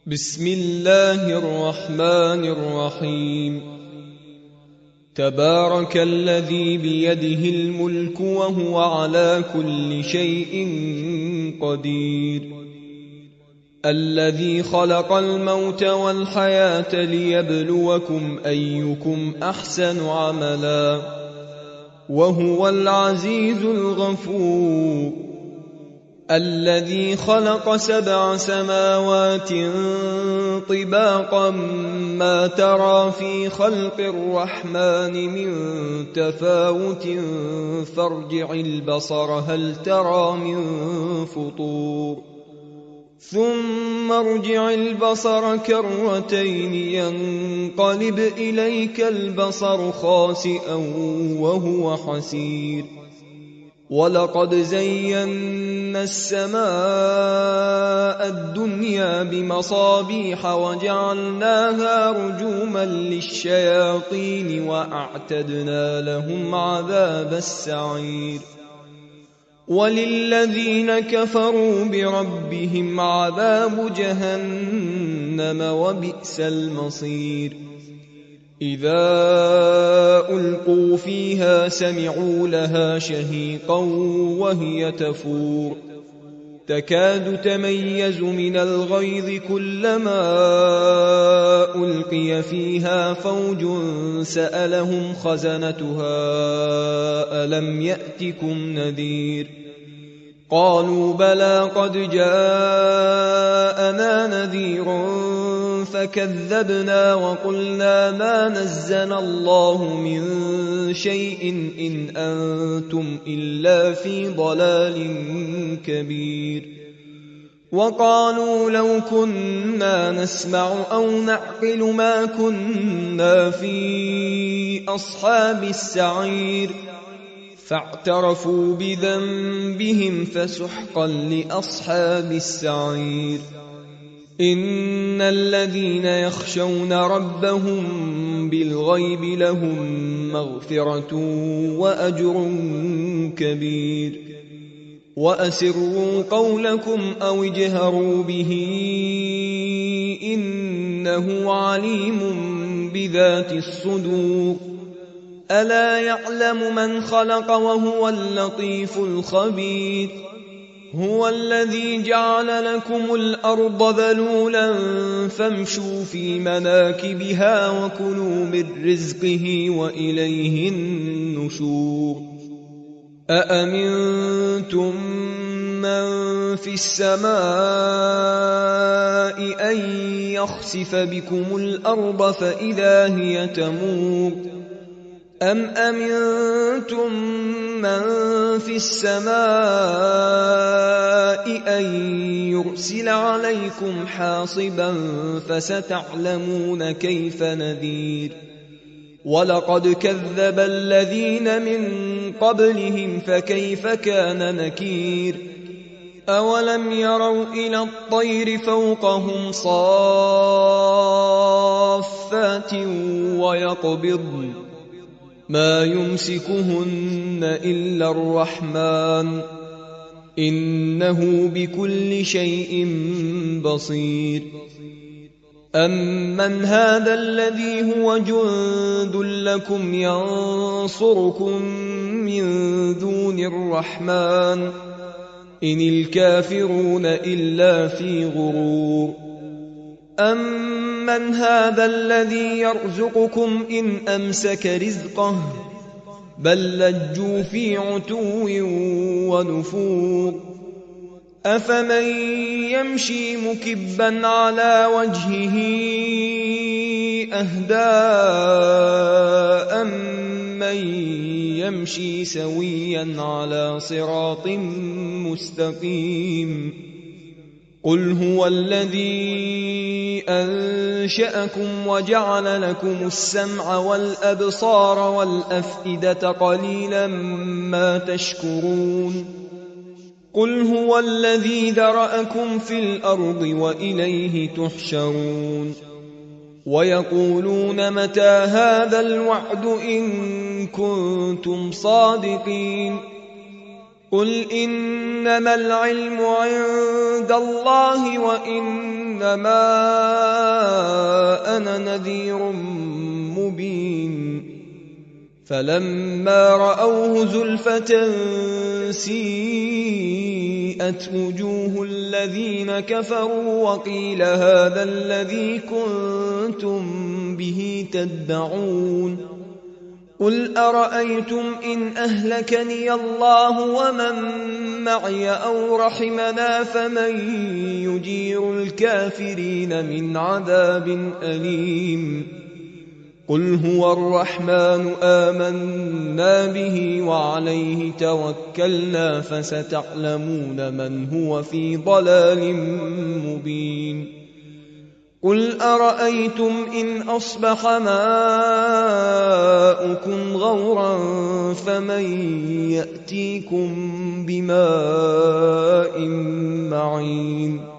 بسم الله الرحمن الرحيم. تبارك الذي بيده الملك وهو على كل شيء قدير، الذي خلق الموت والحياة ليبلوكم أيكم أحسن عملا، وهو العزيز الغفور، الذي خلق 7 سماوات طباقا ما ترى في خلق الرحمن من تفاوت فارجع البصر هل ترى من فطور، ثم ارجع البصر كرتين ينقلب إليك البصر خاسئا وهو حسير، ولقد زينا السماء الدنيا بمصابيح وجعلناها رجوما للشياطين وأعتدنا لهم عذاب السعير، وللذين كفروا بربهم عذاب جهنم وبئس المصير. إذا ألقوا فيها سمعوا لها شهيقا وهي تفور، تكاد تميز من الغيظ كلما ألقي فيها فوج سألهم خزنتها ألم يأتكم نذير، قالوا بلى قد جاءنا نذير فكذبنا وقلنا ما نزل الله من شيء إن أنتم إلا في ضلال كبير، وقالوا لو كنا نسمع أو نعقل ما كنا في أصحاب السعير، فاعترفوا بذنبهم فسحقا لأصحاب السعير. إن الذين يخشون ربهم بالغيب لهم مغفرة وأجر كبير، وأسروا قولكم أو اجهروا به إنه عليم بذات الصدور، ألا يعلم من خلق وهو اللطيف الخبير. هو الذي جعل لكم الأرض ذلولا فامشوا في مناكبها وكلوا من رزقه وإليه النشور. أأمنتم من في السماء أن يخسف بكم الأرض فإذا هي تمور، أم أمنتم من في السماء أن يرسل عليكم حاصبا فستعلمون كيف نذير. ولقد كذب الذين من قبلهم فكيف كان نكير. أولم يروا إلى الطير فوقهم صافات ويقبضن ما يمسكهن إلا الرحمن إنه بكل شيء بصير. أمن هذا الذي هو جند لكم ينصركم من دون الرحمن إن الكافرون إلا في غرور. أمن هذا الذي يرزقكم إن أمسك رزقه بل لجوا في عتو ونفور. أفمن يمشي مكبا على وجهه أهدى أمن يمشي سويا على صراط مستقيم. قل هو الذي أنشأكم وجعل لكم السمع والأبصار والأفئدة قليلا ما تشكرون. قل هو الذي ذرأكم في الأرض وإليه تحشرون. ويقولون متى هذا الوعد إن كنتم صادقين. قل إنما العلم عند الله وإنما أنا نذير مبين فلما رأوه زلفة سيئت وجوه الذين كفروا وقيل هذا الذي كنتم به تدعون قل أرأيتم إن أهلكني الله ومن معي أو رحمنا فمن يجير الكافرين من عذاب أليم قل هو الرحمن آمنا به وعليه توكلنا فستعلمون من هو في ضلال مبين قل أرأيتم إن أصبح ماؤكم غورا فمن يأتيكم بماء معين